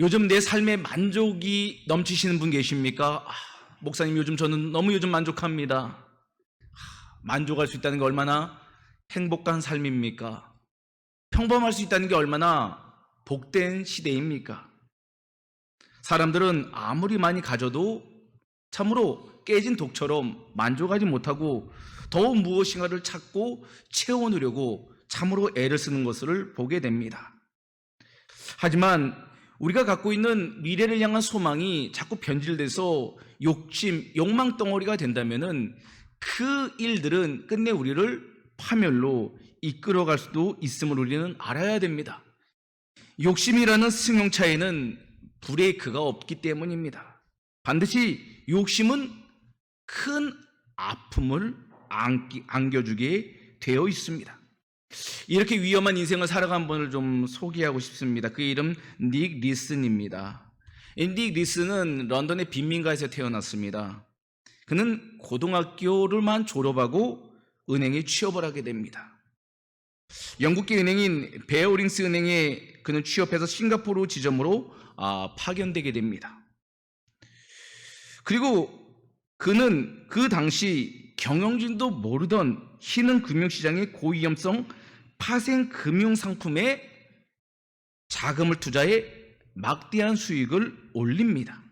요즘 내 삶에 만족이 넘치시는 분 계십니까? 목사님, 저는 너무 만족합니다. 만족할 수 있다는 게 얼마나 행복한 삶입니까? 평범할 수 있다는 게 얼마나 복된 시대입니까? 사람들은 아무리 많이 가져도 참으로 깨진 독처럼 만족하지 못하고 더 무엇인가를 찾고 채워누려고 참으로 애를 쓰는 것을 보게 됩니다. 하지만 우리가 갖고 있는 미래를 향한 소망이 자꾸 변질돼서 욕심, 욕망 덩어리가 된다면은 그 일들은 끝내 우리를 파멸로 이끌어갈 수도 있음을 우리는 알아야 됩니다. 욕심이라는 승용차에는 브레이크가 없기 때문입니다. 반드시 욕심은 큰 아픔을 안겨주게 되어 있습니다. 이렇게 위험한 인생을 살아간 분을 좀 소개하고 싶습니다. 그 이름 닉 리슨입니다. 닉 리슨은 런던의 빈민가에서 태어났습니다. 그는 고등학교를만 졸업하고 은행에 취업을 하게 됩니다. 영국계 은행인 베어링스 은행에 그는 취업해서 싱가포르 지점으로 파견되게 됩니다. 그리고 그는 그 당시 경영진도 모르던 희는 금융시장의 고위험성 파생 금융상품에 자금을 투자해 막대한 수익을 올립니다.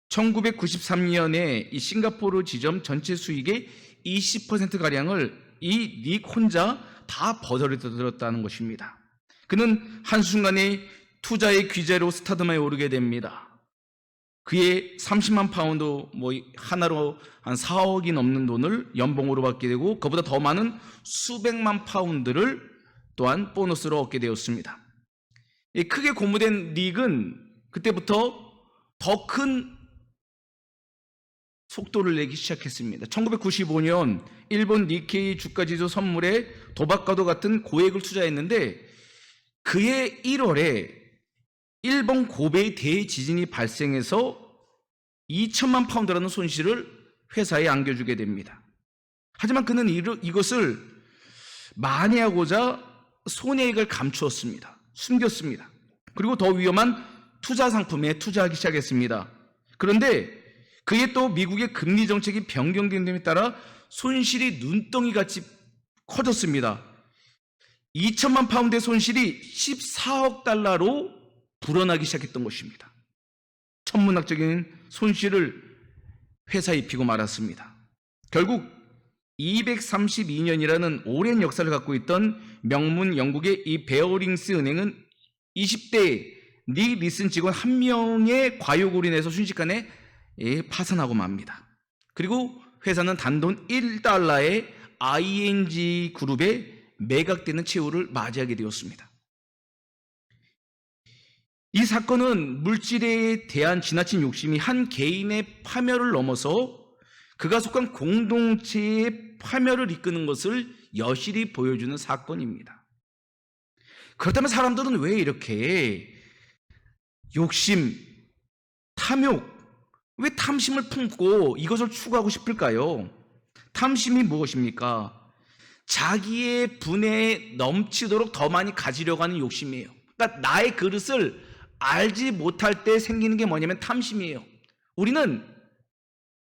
1993년에 이 싱가포르 지점 전체 수익의 20%가량을 이 닉 혼자 다 버저려들었다는 것입니다. 그는 한순간에 투자의 귀재로 스타덤에 오르게 됩니다. 그의 30만 파운드, 하나로 한 4억이 넘는 돈을 연봉으로 받게 되고 그보다 더 많은 수백만 파운드를 또한 보너스로 얻게 되었습니다. 크게 고무된 닉은 그때부터 더 큰 속도를 내기 시작했습니다. 1995년 일본 니케이 주가지수 선물에 도박과도 같은 고액을 투자했는데 그해 1월에 일본 고베이 대지진이 발생해서 2천만 파운드라는 손실을 회사에 안겨주게 됩니다. 하지만 그는 이것을 만회하고자 손해액을 감추었습니다. 숨겼습니다. 그리고 더 위험한 투자 상품에 투자하기 시작했습니다. 그런데 그에 또 미국의 금리 정책이 변경된 점에 따라 손실이 눈덩이같이 커졌습니다. 2천만 파운드의 손실이 14억 달러로 불어나기 시작했던 것입니다. 천문학적인 손실을 회사에 입히고 말았습니다. 결국 232년이라는 오랜 역사를 갖고 있던 명문 영국의 이 베어링스 은행은 20대 닉 리슨 직원 한 명의 과욕으로 인해서 순식간에 파산하고 맙니다. 그리고 회사는 단돈 1달러의 ING 그룹에 매각되는 최후를 맞이하게 되었습니다. 이 사건은 물질에 대한 지나친 욕심이 한 개인의 파멸을 넘어서 그가 속한 공동체의 파멸을 이끄는 것을 여실히 보여주는 사건입니다. 그렇다면 사람들은 왜 이렇게 욕심, 탐욕, 왜 탐심을 품고 이것을 추구하고 싶을까요? 탐심이 무엇입니까? 자기의 분에 넘치도록 더 많이 가지려고 하는 욕심이에요. 그러니까 나의 그릇을 알지 못할 때 생기는 게 뭐냐면 탐심이에요. 우리는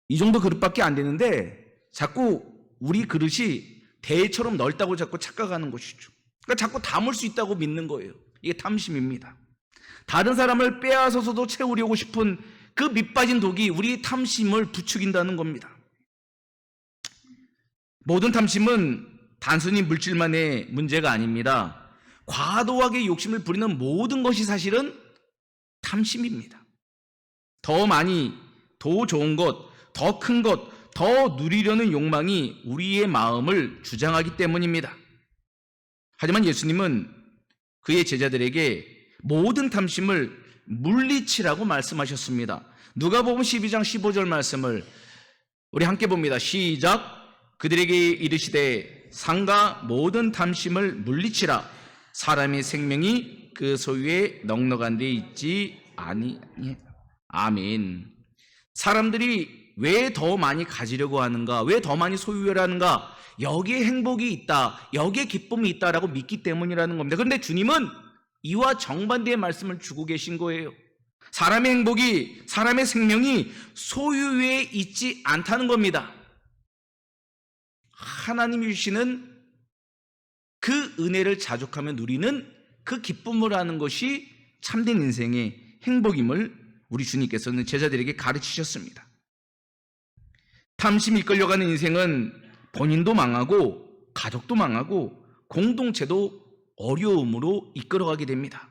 이 정도 그릇밖에 안 되는데 자꾸 우리 그릇이 대처럼 넓다고 자꾸 착각하는 것이죠. 그러니까 자꾸 담을 수 있다고 믿는 거예요. 이게 탐심입니다. 다른 사람을 빼앗아서도 채우려고 싶은 그 밑빠진 독이 우리의 탐심을 부추긴다는 겁니다. 모든 탐심은 단순히 물질만의 문제가 아닙니다. 과도하게 욕심을 부리는 모든 것이 사실은 탐심입니다. 더 많이, 더 좋은 것, 더 큰 것, 더 누리려는 욕망이 우리의 마음을 주장하기 때문입니다. 하지만 예수님은 그의 제자들에게 모든 탐심을 물리치라고 말씀하셨습니다. 누가복음 12장 15절 말씀을 우리 함께 봅니다. 시작. 그들에게 이르시되 상가 모든 탐심을 물리치라. 사람의 생명이 그 소유에 넉넉한 데 있지 아니하니. 아멘. 사람들이 왜 더 많이 가지려고 하는가? 왜 더 많이 소유하는가? 여기에 행복이 있다, 여기에 기쁨이 있다라고 믿기 때문이라는 겁니다. 그런데 주님은 이와 정반대의 말씀을 주고 계신 거예요. 사람의 행복이, 사람의 생명이 소유에 있지 않다는 겁니다. 하나님이 주시는 그 은혜를 자족하며 누리는 그 기쁨을 하는 것이 참된 인생의 행복임을 우리 주님께서는 제자들에게 가르치셨습니다. 탐심이 이끌려가는 인생은 본인도 망하고 가족도 망하고 공동체도 어려움으로 이끌어가게 됩니다.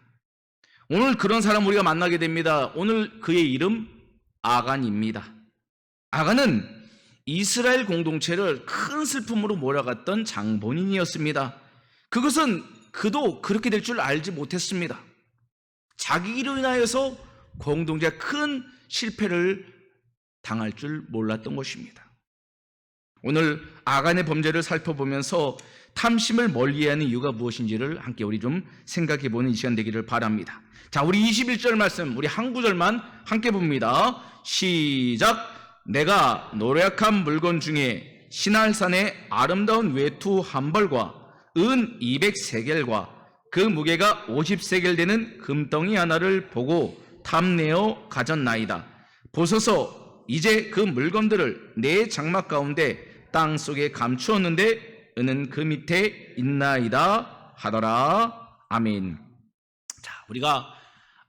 오늘 그런 사람 우리가 만나게 됩니다. 오늘 그의 이름 아간입니다. 아간은 이스라엘 공동체를 큰 슬픔으로 몰아갔던 장본인이었습니다. 그것은 그도 그렇게 될 줄 알지 못했습니다. 자기 일로 인하여서 공동체가 큰 실패를 당할 줄 몰랐던 것입니다. 오늘 아간의 범죄를 살펴보면서 탐심을 멀리하는 이유가 무엇인지를 함께 우리 좀 생각해보는 이 시간 되기를 바랍니다. 자, 우리 21절 말씀, 우리 한 구절만 함께 봅니다. 시작! 내가 노력한 물건 중에 시날산의 아름다운 외투 한 벌과 은 200세겔과 그 무게가 50세겔 되는 금덩이 하나를 보고 탐내어 가졌나이다. 보소서, 이제 그 물건들을 내 장막 가운데 땅 속에 감추었는데 은은 그 밑에 있나이다 하더라. 아멘. 자, 우리가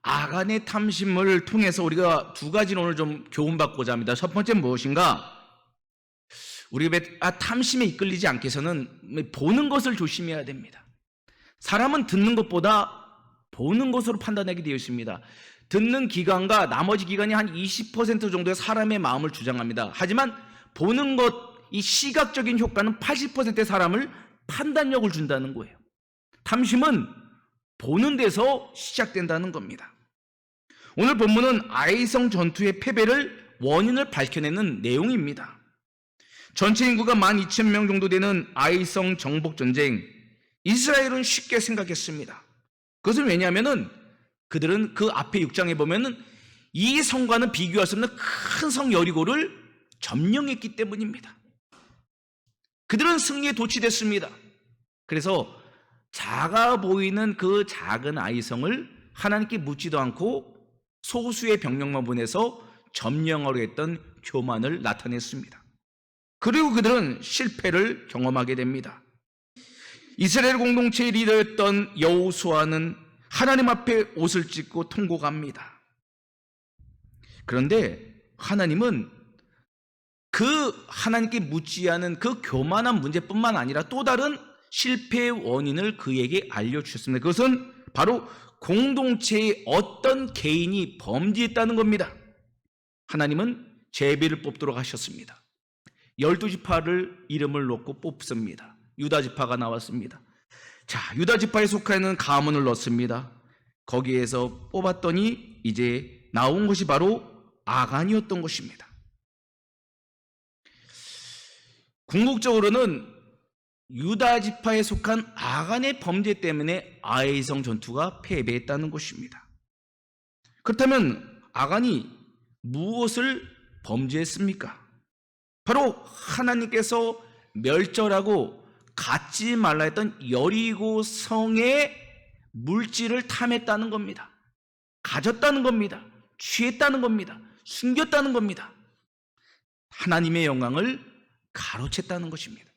아간의 탐심을 통해서 우리가 두 가지를 오늘 좀 교훈받고자 합니다. 첫 번째는 무엇인가? 우리가 탐심에 이끌리지 않게 해서는 보는 것을 조심해야 됩니다. 사람은 듣는 것보다 보는 것으로 판단하게 되어 있습니다. 듣는 기관과 나머지 기관이 한 20% 정도의 사람의 마음을 주장합니다. 하지만 보는 것, 이 시각적인 효과는 80%의 사람을 판단력을 준다는 거예요. 탐심은 보는 데서 시작된다는 겁니다. 오늘 본문은 아이성 전투의 패배를 원인을 밝혀내는 내용입니다. 전체 인구가 12,000명 정도 되는 아이성 정복전쟁, 이스라엘은 쉽게 생각했습니다. 그것은 왜냐하면 그들은 그 앞에 6장에 보면 이 성과는 비교할 수 없는 큰 성 여리고를 점령했기 때문입니다. 그들은 승리에 도취됐습니다. 그래서 작아 보이는 그 작은 아이성을 하나님께 묻지도 않고 소수의 병력만 보내서 점령하려 했던 교만을 나타냈습니다. 그리고 그들은 실패를 경험하게 됩니다. 이스라엘 공동체의 리더였던 여호수아는 하나님 앞에 옷을 찢고 통곡합니다. 그런데 하나님은 그 하나님께 묻지 않은 그 교만한 문제뿐만 아니라 또 다른 실패의 원인을 그에게 알려주셨습니다. 그것은 바로 공동체의 어떤 개인이 범죄했다는 겁니다. 하나님은 제비를 뽑도록 하셨습니다. 12지파를 이름을 놓고 뽑습니다. 유다지파가 나왔습니다. 자, 유다지파에 속하는 가문을 넣습니다. 거기에서 뽑았더니 이제 나온 것이 바로 아간이었던 것입니다. 궁극적으로는 유다지파에 속한 아간의 범죄 때문에 아이성 전투가 패배했다는 것입니다. 그렇다면 아간이 무엇을 범죄했습니까? 바로 하나님께서 멸절하고 갖지 말라 했던 여리고 성의 물질을 탐했다는 겁니다. 가졌다는 겁니다. 취했다는 겁니다. 숨겼다는 겁니다. 하나님의 영광을 가로챘다는 것입니다.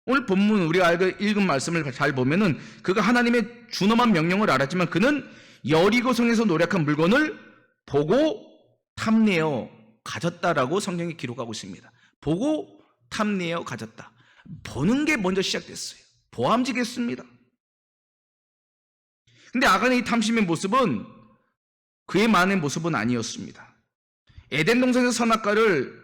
오늘 본문 우리가 읽은 말씀을 잘 보면은 그가 하나님의 준엄한 명령을 알았지만 그는 여리고 성에서 노력한 물건을 보고 탐내어 가졌다라고 성경에 기록하고 있습니다. 보고 탐내어 가졌다. 보는 게 먼저 시작됐어요. 보암직했습니다. 근데 아간의 이 탐심의 모습은 그의 만의 모습은 아니었습니다. 에덴 동산에서 선악과를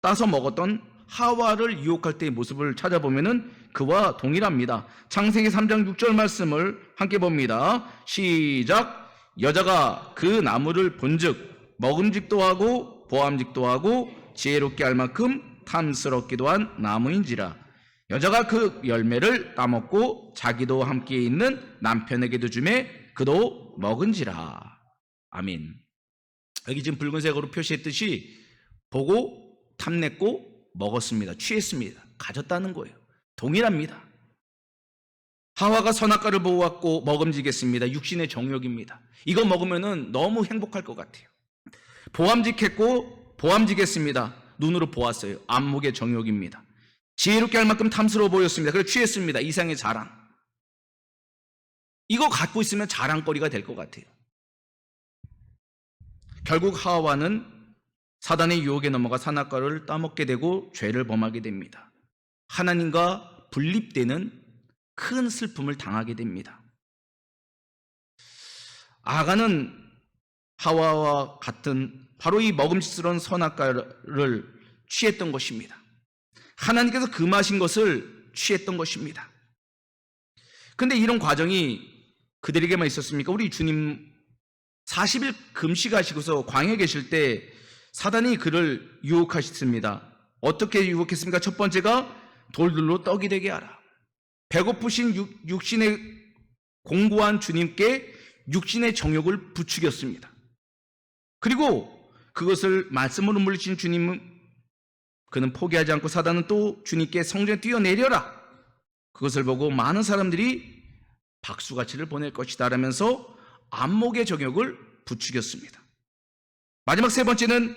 따서 먹었던 하와를 유혹할 때의 모습을 찾아보면은 그와 동일합니다. 창세기 3장 6절 말씀을 함께 봅니다. 시작. 여자가 그 나무를 본즉 먹음직도 하고 보암직도 하고 지혜롭게 할 만큼 탐스럽기도 한 나무인지라. 여자가 그 열매를 따먹고 자기도 함께 있는 남편에게도 주매 그도 먹은지라. 아멘. 여기 지금 붉은색으로 표시했듯이 보고 탐냈고 먹었습니다. 취했습니다. 가졌다는 거예요. 동일합니다. 하와가 선악과를 보고 왔고 먹음직했습니다. 육신의 정욕입니다. 이거 먹으면은 너무 행복할 것 같아요. 보암직했습니다. 눈으로 보았어요. 안목의 정욕입니다. 지혜롭게 할 만큼 탐스러워 보였습니다. 그래서 취했습니다. 이상의 자랑. 이거 갖고 있으면 자랑거리가 될 것 같아요. 결국 하와는 사단의 유혹에 넘어가 선악과를 따먹게 되고 죄를 범하게 됩니다. 하나님과 분립되는 큰 슬픔을 당하게 됩니다. 아가는 하와와 같은 바로 이 먹음직스러운 선악과를 취했던 것입니다. 하나님께서 금하신 것을 취했던 것입니다. 그런데 이런 과정이 그들에게만 있었습니까? 우리 주님 40일 금식하시고서 광야에 계실 때 사단이 그를 유혹하셨습니다. 어떻게 유혹했습니까? 첫 번째가 돌들로 떡이 되게 하라. 배고프신 육신의 공고한 주님께 육신의 정욕을 부추겼습니다. 그리고 그것을 말씀으로 물리친 주님은 그는 포기하지 않고 사단은 또 주님께 성전에 뛰어내려라. 그것을 보고 많은 사람들이 박수가치를 보낼 것이다 라면서 안목의 정욕을 부추겼습니다. 마지막 세 번째는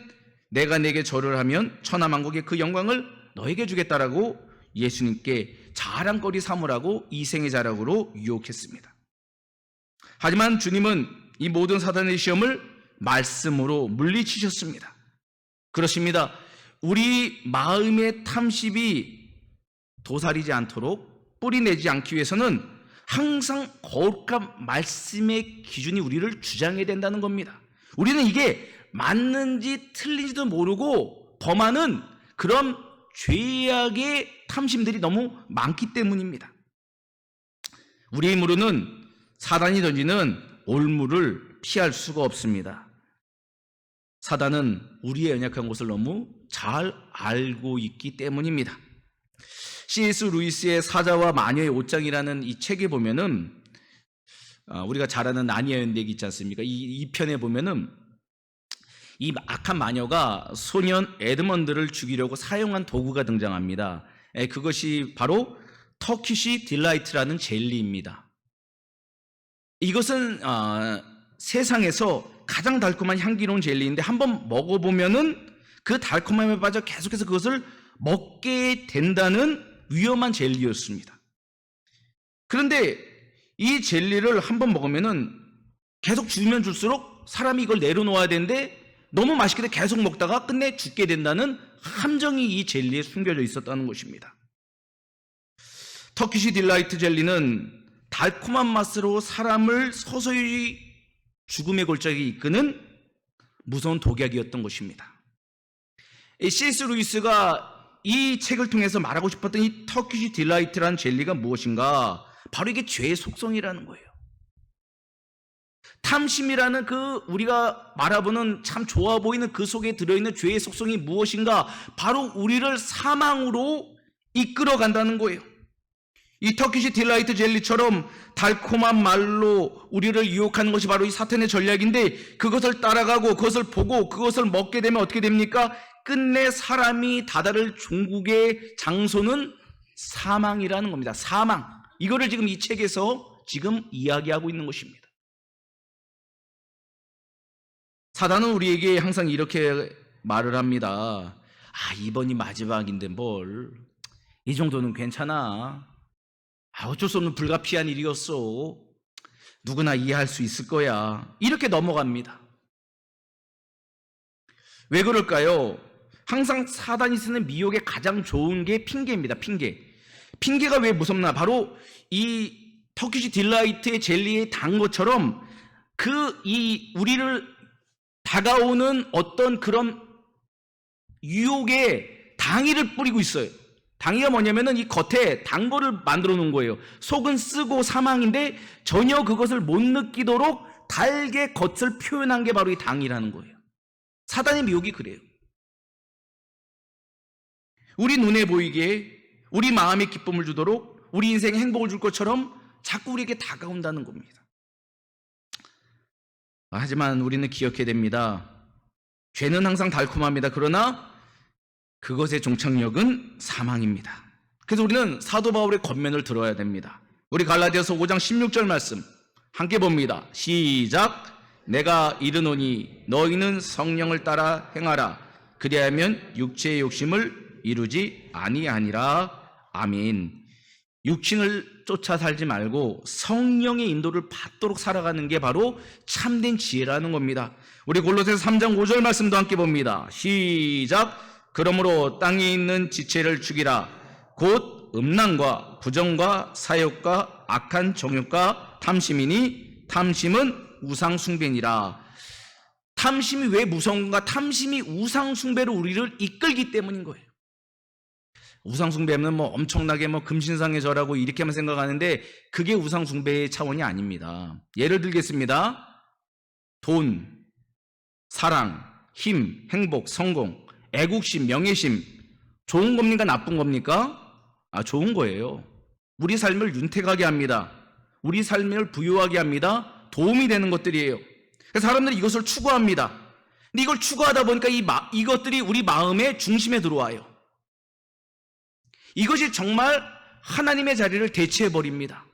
내가 내게 절을 하면 천하만국의 그 영광을 너에게 주겠다라고 예수님께 자랑거리 삼으라고 이생의 자랑으로 유혹했습니다. 하지만 주님은 이 모든 사단의 시험을 말씀으로 물리치셨습니다. 그렇습니다. 우리 마음의 탐심이 도사리지 않도록 뿌리내지 않기 위해서는 항상 거룩한 말씀의 기준이 우리를 주장해야 된다는 겁니다. 우리는 이게 맞는지 틀린지도 모르고 범하는 그런 죄악의 탐심들이 너무 많기 때문입니다. 우리의 힘으로는 사단이 던지는 올무를 피할 수가 없습니다. 사단은 우리의 연약한 것을 너무 잘 알고 있기 때문입니다. C.S. 루이스의 사자와 마녀의 옷장이라는 이 책에 보면은 우리가 잘 아는 나니아 연대기 있지 않습니까? 이 편에 보면은 이 악한 마녀가 소년 에드먼드를 죽이려고 사용한 도구가 등장합니다. 그것이 바로 터키시 딜라이트라는 젤리입니다. 이것은 세상에서 가장 달콤한 향기로운 젤리인데 한번 먹어보면은 그 달콤함에 빠져 계속해서 그것을 먹게 된다는 위험한 젤리였습니다. 그런데 이 젤리를 한번 먹으면은 계속 주면 줄수록 사람이 이걸 내려놓아야 되는데 너무 맛있게 돼 계속 먹다가 끝내 죽게 된다는 함정이 이 젤리에 숨겨져 있었다는 것입니다. 터키시 딜라이트 젤리는 달콤한 맛으로 사람을 서서히 죽음의 골짜기에 이끄는 무서운 독약이었던 것입니다. C.S. 루이스가 이 책을 통해서 말하고 싶었던 이 터키시 딜라이트라는 젤리가 무엇인가? 바로 이게 죄의 속성이라는 거예요. 탐심이라는 그 우리가 말해보는 참 좋아 보이는 그 속에 들어있는 죄의 속성이 무엇인가? 바로 우리를 사망으로 이끌어 간다는 거예요. 이 터키시 딜라이트 젤리처럼 달콤한 말로 우리를 유혹하는 것이 바로 이 사탄의 전략인데 그것을 따라가고 그것을 보고 그것을 먹게 되면 어떻게 됩니까? 끝내 사람이 다다를 종국의 장소는 사망이라는 겁니다. 사망. 이거를 지금 이 책에서 지금 이야기하고 있는 것입니다. 사단은 우리에게 항상 이렇게 말을 합니다. 이번이 마지막인데 뭘. 이 정도는 괜찮아. 어쩔 수 없는 불가피한 일이었어. 누구나 이해할 수 있을 거야. 이렇게 넘어갑니다. 왜 그럴까요? 항상 사단이 쓰는 미혹의 가장 좋은 게 핑계입니다. 핑계가 왜 무섭나? 바로 이 터키시 딜라이트의 젤리에 단 것처럼 우리를 다가오는 어떤 그런 유혹에 당의를 뿌리고 있어요. 당의가 뭐냐면은 이 겉에 단 거를 만들어 놓은 거예요. 속은 쓰고 사망인데 전혀 그것을 못 느끼도록 달게 겉을 표현한 게 바로 이 당이라는 거예요. 사단의 미혹이 그래요. 우리 눈에 보이게 우리 마음에 기쁨을 주도록 우리 인생에 행복을 줄 것처럼 자꾸 우리에게 다가온다는 겁니다. 하지만 우리는 기억해야 됩니다. 죄는 항상 달콤합니다. 그러나 그것의 종착역은 사망입니다. 그래서 우리는 사도 바울의 권면을 들어야 됩니다. 우리 갈라디아서 5장 16절 말씀 함께 봅니다. 시작. 내가 이르노니 너희는 성령을 따라 행하라. 그리하면 육체의 욕심을 이루지 아니하니라. 아멘. 육신을 쫓아 살지 말고 성령의 인도를 받도록 살아가는 게 바로 참된 지혜라는 겁니다. 우리 골로새서 3장 5절 말씀도 함께 봅니다. 시작. 그러므로 땅에 있는 지체를 죽이라. 곧 음란과 부정과 사욕과 악한 정욕과 탐심이니 탐심은 우상숭배니라. 탐심이 왜 무서운가? 탐심이 우상숭배로 우리를 이끌기 때문인 거예요. 우상숭배하면 엄청나게 금신상에 절하고 이렇게만 생각하는데 그게 우상숭배의 차원이 아닙니다. 예를 들겠습니다. 돈, 사랑, 힘, 행복, 성공, 애국심, 명예심 좋은 겁니까? 나쁜 겁니까? 좋은 거예요. 우리 삶을 윤택하게 합니다. 우리 삶을 부유하게 합니다. 도움이 되는 것들이에요. 그래서 사람들이 이것을 추구합니다. 근데 이걸 추구하다 보니까 이것들이 우리 마음의 중심에 들어와요. 이것이 정말 하나님의 자리를 대체해버립니다.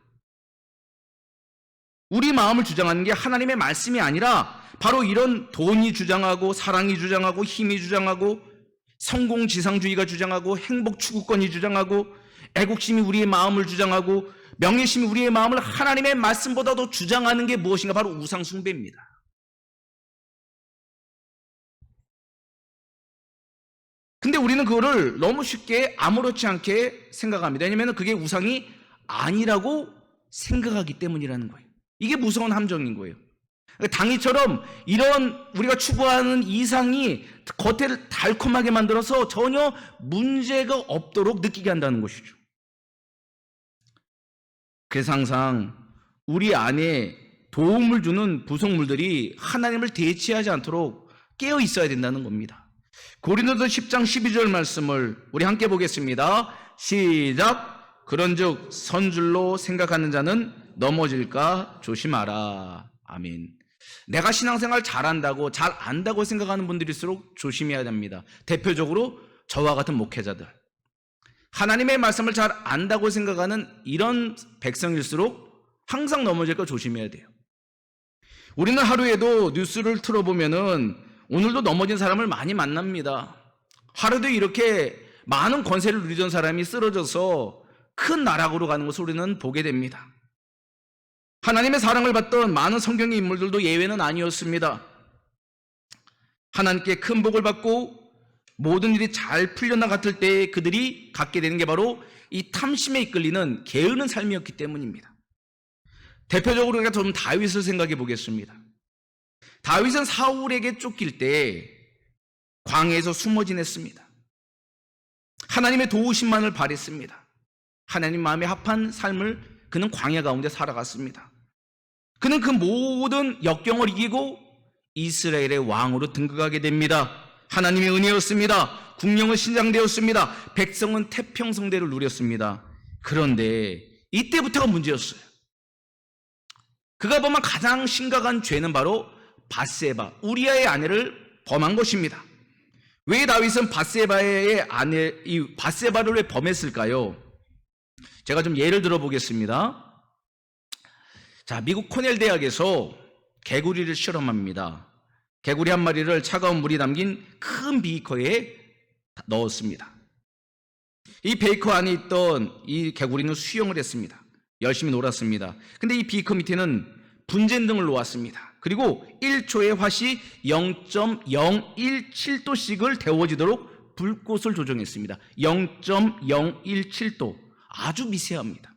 우리 마음을 주장하는 게 하나님의 말씀이 아니라 바로 이런 돈이 주장하고 사랑이 주장하고 힘이 주장하고 성공지상주의가 주장하고 행복 추구권이 주장하고 애국심이 우리의 마음을 주장하고 명예심이 우리의 마음을 하나님의 말씀보다도 주장하는 게 무엇인가? 바로 우상숭배입니다. 근데 우리는 그거를 너무 쉽게 아무렇지 않게 생각합니다. 왜냐하면 그게 우상이 아니라고 생각하기 때문이라는 거예요. 이게 무서운 함정인 거예요. 당이처럼 이런 우리가 추구하는 이상이 겉을 달콤하게 만들어서 전혀 문제가 없도록 느끼게 한다는 것이죠. 그래서 항상 우리 안에 도움을 주는 부속물들이 하나님을 대체하지 않도록 깨어 있어야 된다는 겁니다. 고린도서 10장 12절 말씀을 우리 함께 보겠습니다. 시작. 그런즉 선줄로 생각하는 자는 넘어질까 조심하라. 아멘. 내가 신앙생활 잘한다고 잘 안다고 생각하는 분들일수록 조심해야 됩니다. 대표적으로 저와 같은 목회자들, 하나님의 말씀을 잘 안다고 생각하는 이런 백성일수록 항상 넘어질까 조심해야 돼요. 우리는 하루에도 뉴스를 틀어보면은 오늘도 넘어진 사람을 많이 만납니다. 하루도 이렇게 많은 권세를 누리던 사람이 쓰러져서 큰 나락으로 가는 것을 우리는 보게 됩니다. 하나님의 사랑을 받던 많은 성경의 인물들도 예외는 아니었습니다. 하나님께 큰 복을 받고 모든 일이 잘 풀려나갔을 때 그들이 갖게 되는 게 바로 이 탐심에 이끌리는 게으른 삶이었기 때문입니다. 대표적으로 우리가 좀 다윗을 생각해 보겠습니다. 다윗은 사울에게 쫓길 때 광야에서 숨어 지냈습니다. 하나님의 도우심만을 바랬습니다. 하나님 마음에 합한 삶을 그는 광야 가운데 살아갔습니다. 그는 그 모든 역경을 이기고 이스라엘의 왕으로 등극하게 됩니다. 하나님의 은혜였습니다. 국령은 신장되었습니다. 백성은 태평성대를 누렸습니다. 그런데 이때부터가 문제였어요. 그가 범한 가장 심각한 죄는 바로 밧세바, 우리아의 아내를 범한 것입니다. 왜 다윗은 밧세바를 왜 범했을까요? 제가 좀 예를 들어 보겠습니다. 자, 미국 코넬 대학에서 개구리를 실험합니다. 개구리 한 마리를 차가운 물이 담긴 큰 비커에 넣었습니다. 이 베이커 안에 있던 이 개구리는 수영을 했습니다. 열심히 놀았습니다. 근데 이 비커 밑에는 분젠 등을 놓았습니다. 그리고 1초의 화씨 0.017도씩을 데워지도록 불꽃을 조정했습니다. 0.017도. 아주 미세합니다.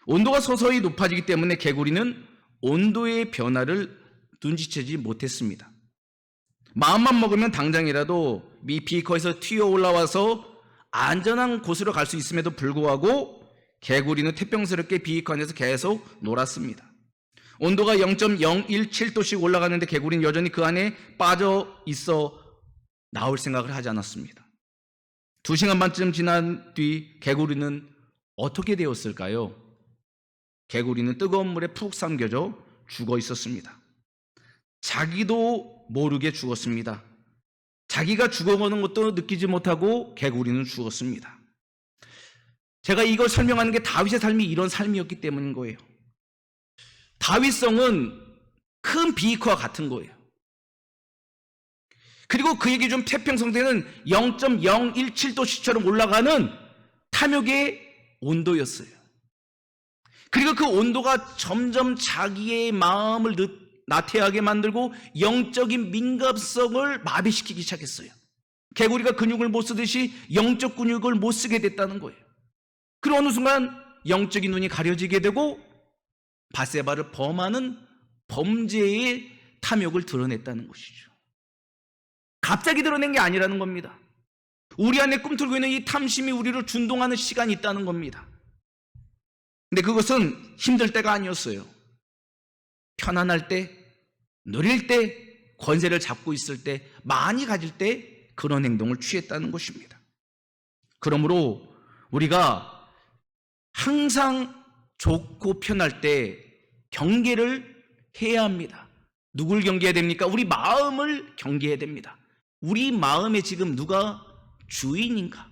온도가 서서히 높아지기 때문에 개구리는 온도의 변화를 눈치채지 못했습니다. 마음만 먹으면 당장이라도 이 비커에서 튀어 올라와서 안전한 곳으로 갈 수 있음에도 불구하고 개구리는 태평스럽게 비커 안에서 계속 놀았습니다. 온도가 0.017도씩 올라가는데 개구리는 여전히 그 안에 빠져 있어 나올 생각을 하지 않았습니다. 2시간 반쯤 지난 뒤 개구리는 어떻게 되었을까요? 개구리는 뜨거운 물에 푹 삼겨져 죽어 있었습니다. 자기도 모르게 죽었습니다. 자기가 죽어가는 것도 느끼지 못하고 개구리는 죽었습니다. 제가 이걸 설명하는 게 다윗의 삶이 이런 삶이었기 때문인 거예요. 다윗성은 큰 비익화와 같은 거예요. 그리고 그에게 좀 태평성대는 0.017도씨처럼 올라가는 탐욕의 온도였어요. 그리고 그 온도가 점점 자기의 마음을 나태하게 만들고 영적인 민감성을 마비시키기 시작했어요. 개구리가 근육을 못 쓰듯이 영적 근육을 못 쓰게 됐다는 거예요. 그리고 어느 순간 영적인 눈이 가려지게 되고 밧세바를 범하는 범죄의 탐욕을 드러냈다는 것이죠. 갑자기 드러낸 게 아니라는 겁니다. 우리 안에 꿈틀고 있는 이 탐심이 우리를 준동하는 시간이 있다는 겁니다. 근데 그것은 힘들 때가 아니었어요. 편안할 때, 누릴 때, 권세를 잡고 있을 때, 많이 가질 때 그런 행동을 취했다는 것입니다. 그러므로 우리가 항상 좋고 편할 때 경계를 해야 합니다. 누굴 경계해야 됩니까? 우리 마음을 경계해야 됩니다. 우리 마음에 지금 누가 주인인가?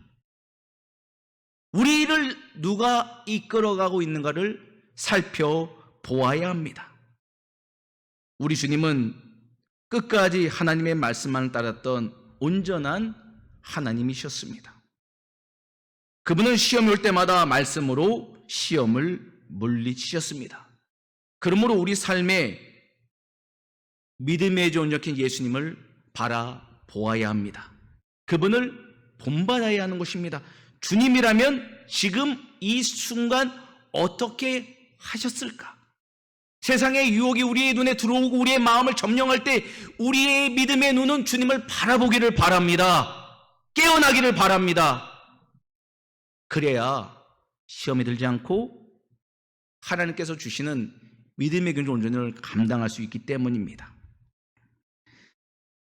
우리를 누가 이끌어가고 있는가를 살펴보아야 합니다. 우리 주님은 끝까지 하나님의 말씀만을 따랐던 온전한 하나님이셨습니다. 그분은 시험이 올 때마다 말씀으로 시험을 물리치셨습니다. 그러므로 우리 삶에 믿음의 존재인 예수님을 바라보아야 합니다. 그분을 본받아야 하는 것입니다. 주님이라면 지금 이 순간 어떻게 하셨을까? 세상의 유혹이 우리의 눈에 들어오고 우리의 마음을 점령할 때 우리의 믿음의 눈은 주님을 바라보기를 바랍니다. 깨어나기를 바랍니다. 그래야 시험에 들지 않고 하나님께서 주시는 믿음의 온전을 감당할 수 있기 때문입니다.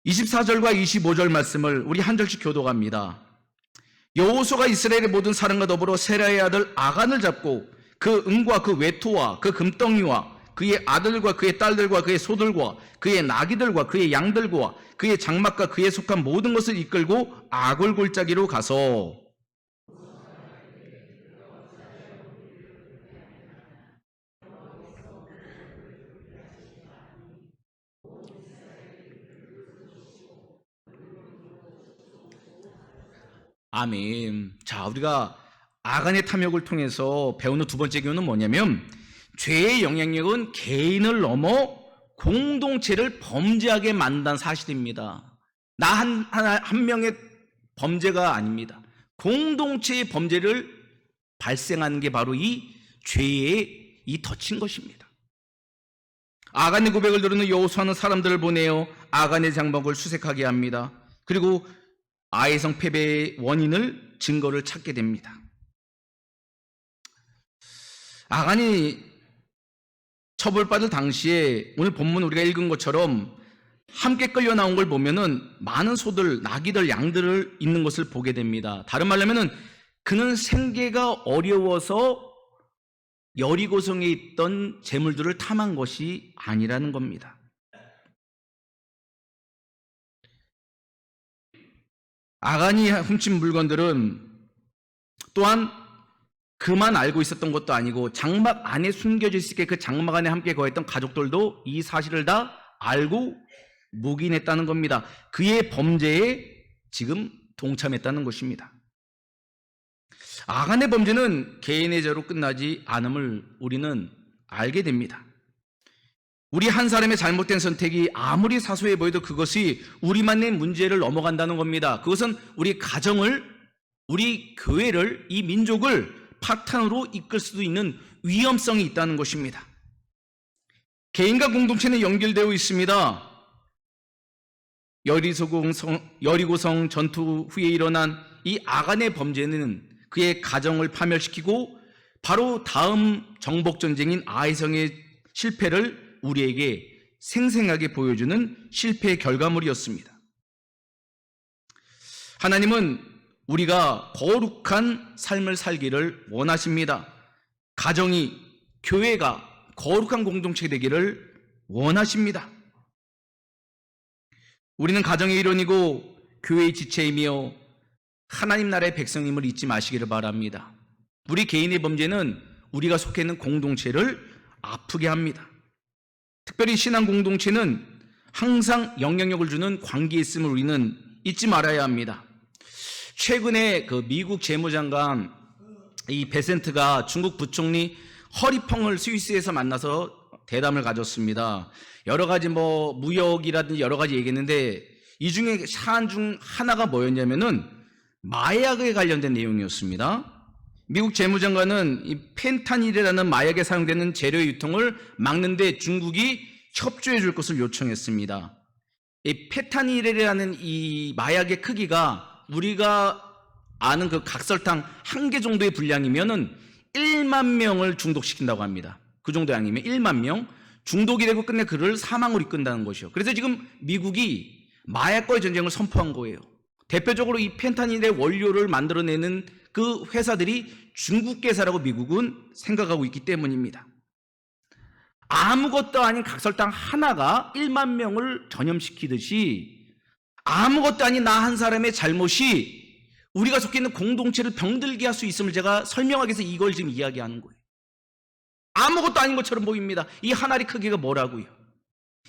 24절과 25절 말씀을 우리 한 절씩 교독합니다. 여호수아가 이스라엘의 모든 사람과 더불어 세라의 아들 아간을 잡고 그 은과 그 외투와 그 금덩이와 그의 아들과 그의 딸들과 그의 소들과 그의 나귀들과 그의 양들과 그의 장막과 그에 속한 모든 것을 이끌고 아골 골짜기로 가서 아멘. 자, 우리가 아간의 탐욕을 통해서 배우는 두 번째 교훈은 뭐냐면 죄의 영향력은 개인을 넘어 공동체를 범죄하게 만든다는 사실입니다. 나 한 명의 범죄가 아닙니다. 공동체의 범죄를 발생하는 게 바로 이 죄의 이 덫인 것입니다. 아간의 고백을 들은 여호수아는 사람들을 보내어 아간의 장막을 수색하게 합니다. 그리고 아이성 패배의 원인을 증거를 찾게 됩니다. 아간이 처벌받을 당시에 오늘 본문 우리가 읽은 것처럼 함께 끌려 나온 걸 보면은 많은 소들, 나귀들, 양들을 있는 것을 보게 됩니다. 다른 말로 하면은 그는 생계가 어려워서 여리고성에 있던 재물들을 탐한 것이 아니라는 겁니다. 아간이 훔친 물건들은 또한 그만 알고 있었던 것도 아니고 장막 안에 숨겨져 있을 때 그 장막 안에 함께 거했던 가족들도 이 사실을 다 알고 묵인했다는 겁니다. 그의 범죄에 지금 동참했다는 것입니다. 아간의 범죄는 개인의 죄로 끝나지 않음을 우리는 알게 됩니다. 우리 한 사람의 잘못된 선택이 아무리 사소해 보여도 그것이 우리만의 문제를 넘어간다는 겁니다. 그것은 우리 가정을, 우리 교회를, 이 민족을 파탄으로 이끌 수도 있는 위험성이 있다는 것입니다. 개인과 공동체는 연결되어 있습니다. 여리고성 전투 후에 일어난 이 아간의 범죄는 그의 가정을 파멸시키고 바로 다음 정복전쟁인 아이성의 실패를 우리에게 생생하게 보여주는 실패의 결과물이었습니다. 하나님은 우리가 거룩한 삶을 살기를 원하십니다. 가정이, 교회가 거룩한 공동체가 되기를 원하십니다. 우리는 가정의 일원이고 교회의 지체이며 하나님 나라의 백성임을 잊지 마시기를 바랍니다. 우리 개인의 범죄는 우리가 속해 있는 공동체를 아프게 합니다. 특별히 신앙 공동체는 항상 영향력을 주는 관계에 있음을 우리는 잊지 말아야 합니다. 최근에 그 미국 재무장관 이 베센트가 중국 부총리 허리펑을 스위스에서 만나서 대담을 가졌습니다. 여러 가지 무역이라든지 여러 가지 얘기했는데 이 중에 사안 중 하나가 뭐였냐면은 마약에 관련된 내용이었습니다. 미국 재무장관은 이 펜타닐이라는 마약에 사용되는 재료의 유통을 막는데 중국이 협조해 줄 것을 요청했습니다. 이 펜타닐이라는 이 마약의 크기가 우리가 아는 그 각설탕 한 개 정도의 분량이면은 1만 명을 중독시킨다고 합니다. 그 정도 양이면 1만 명 중독이 되고 끝내 그를 사망으로 이끈다는 것이요. 그래서 지금 미국이 마약과의 전쟁을 선포한 거예요. 대표적으로 이 펜타닐의 원료를 만들어내는 그 회사들이 중국계사라고 미국은 생각하고 있기 때문입니다. 아무것도 아닌 각설탕 하나가 1만 명을 전염시키듯이 아무것도 아닌 나 한 사람의 잘못이 우리가 속해 있는 공동체를 병들게 할 수 있음을 제가 설명하기 위해서 이걸 지금 이야기하는 거예요. 아무것도 아닌 것처럼 보입니다. 이 한 알이 크기가 뭐라고요?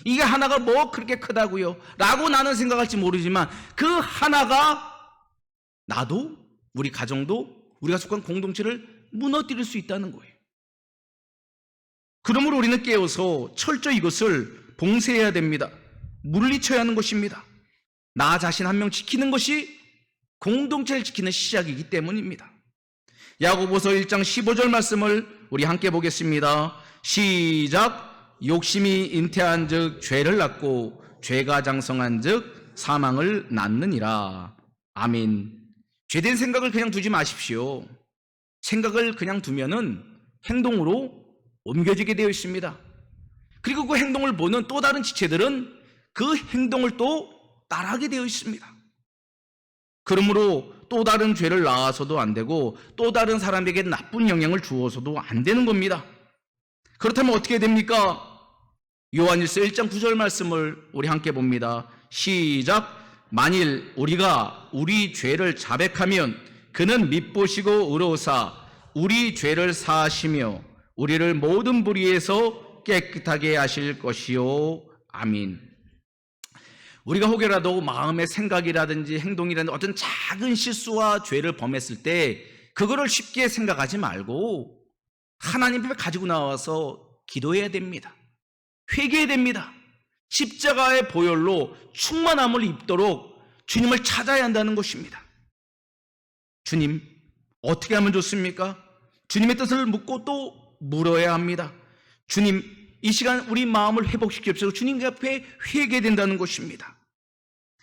이게 하나가 뭐 그렇게 크다고요? 라고 나는 생각할지 모르지만 그 하나가 나도 우리 가정도 우리가 속한 공동체를 무너뜨릴 수 있다는 거예요. 그러므로 우리는 깨어서 철저히 이것을 봉쇄해야 됩니다. 물리쳐야 하는 것입니다. 나 자신 한 명 지키는 것이 공동체를 지키는 시작이기 때문입니다. 야고보서 1장 15절 말씀을 우리 함께 보겠습니다. 시작. 욕심이 잉태한 즉 죄를 낳고 죄가 장성한 즉 사망을 낳느니라. 아멘. 죄된 생각을 그냥 두지 마십시오. 생각을 그냥 두면은 행동으로 옮겨지게 되어 있습니다. 그리고 그 행동을 보는 또 다른 지체들은 그 행동을 또 따라하게 되어 있습니다. 그러므로 또 다른 죄를 낳아서도 안 되고 또 다른 사람에게 나쁜 영향을 주어서도 안 되는 겁니다. 그렇다면 어떻게 됩니까? 요한일서 1장 9절 말씀을 우리 함께 봅니다. 시작. 만일 우리가 우리 죄를 자백하면 그는 밉보시고 의로우사 우리 죄를 사하시며 우리를 모든 불의에서 깨끗하게 하실 것이요. 아멘. 우리가 혹여라도 마음의 생각이라든지 행동이라든지 어떤 작은 실수와 죄를 범했을 때 그거를 쉽게 생각하지 말고 하나님 앞에 가지고 나와서 기도해야 됩니다. 회개해야 됩니다. 십자가의 보혈로 충만함을 입도록 주님을 찾아야 한다는 것입니다. 주님, 어떻게 하면 좋습니까? 주님의 뜻을 묻고 또 물어야 합니다. 주님, 이 시간 우리 마음을 회복시키옵소서. 주님 앞에 회개된다는 것입니다.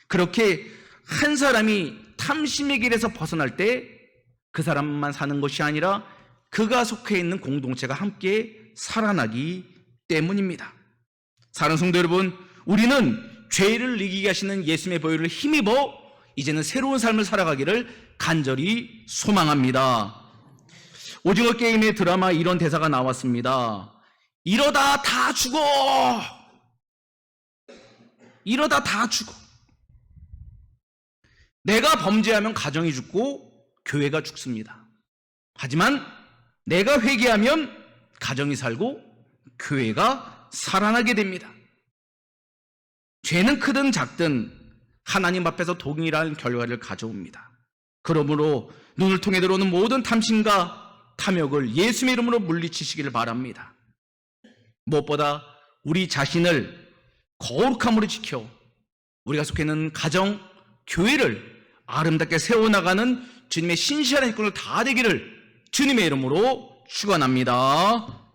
그렇게 한 사람이 탐심의 길에서 벗어날 때 그 사람만 사는 것이 아니라 그가 속해 있는 공동체가 함께 살아나기 때문입니다. 사랑하는 성도 여러분, 우리는 죄를 이기게 하시는 예수님의 보혈을 힘입어 이제는 새로운 삶을 살아가기를 간절히 소망합니다. 오징어 게임의 드라마에 이런 대사가 나왔습니다. 이러다 다 죽어. 이러다 다 죽어. 내가 범죄하면 가정이 죽고 교회가 죽습니다. 하지만 내가 회개하면 가정이 살고 교회가 살아나게 됩니다. 죄는 크든 작든 하나님 앞에서 동일한 결과를 가져옵니다. 그러므로 눈을 통해 들어오는 모든 탐심과 탐욕을 예수의 이름으로 물리치시기를 바랍니다. 무엇보다 우리 자신을 거룩함으로 지켜 우리가 속해 있는 가정, 교회를 아름답게 세워나가는 주님의 신실한 일꾼을 다 되기를 주님의 이름으로 축원합니다.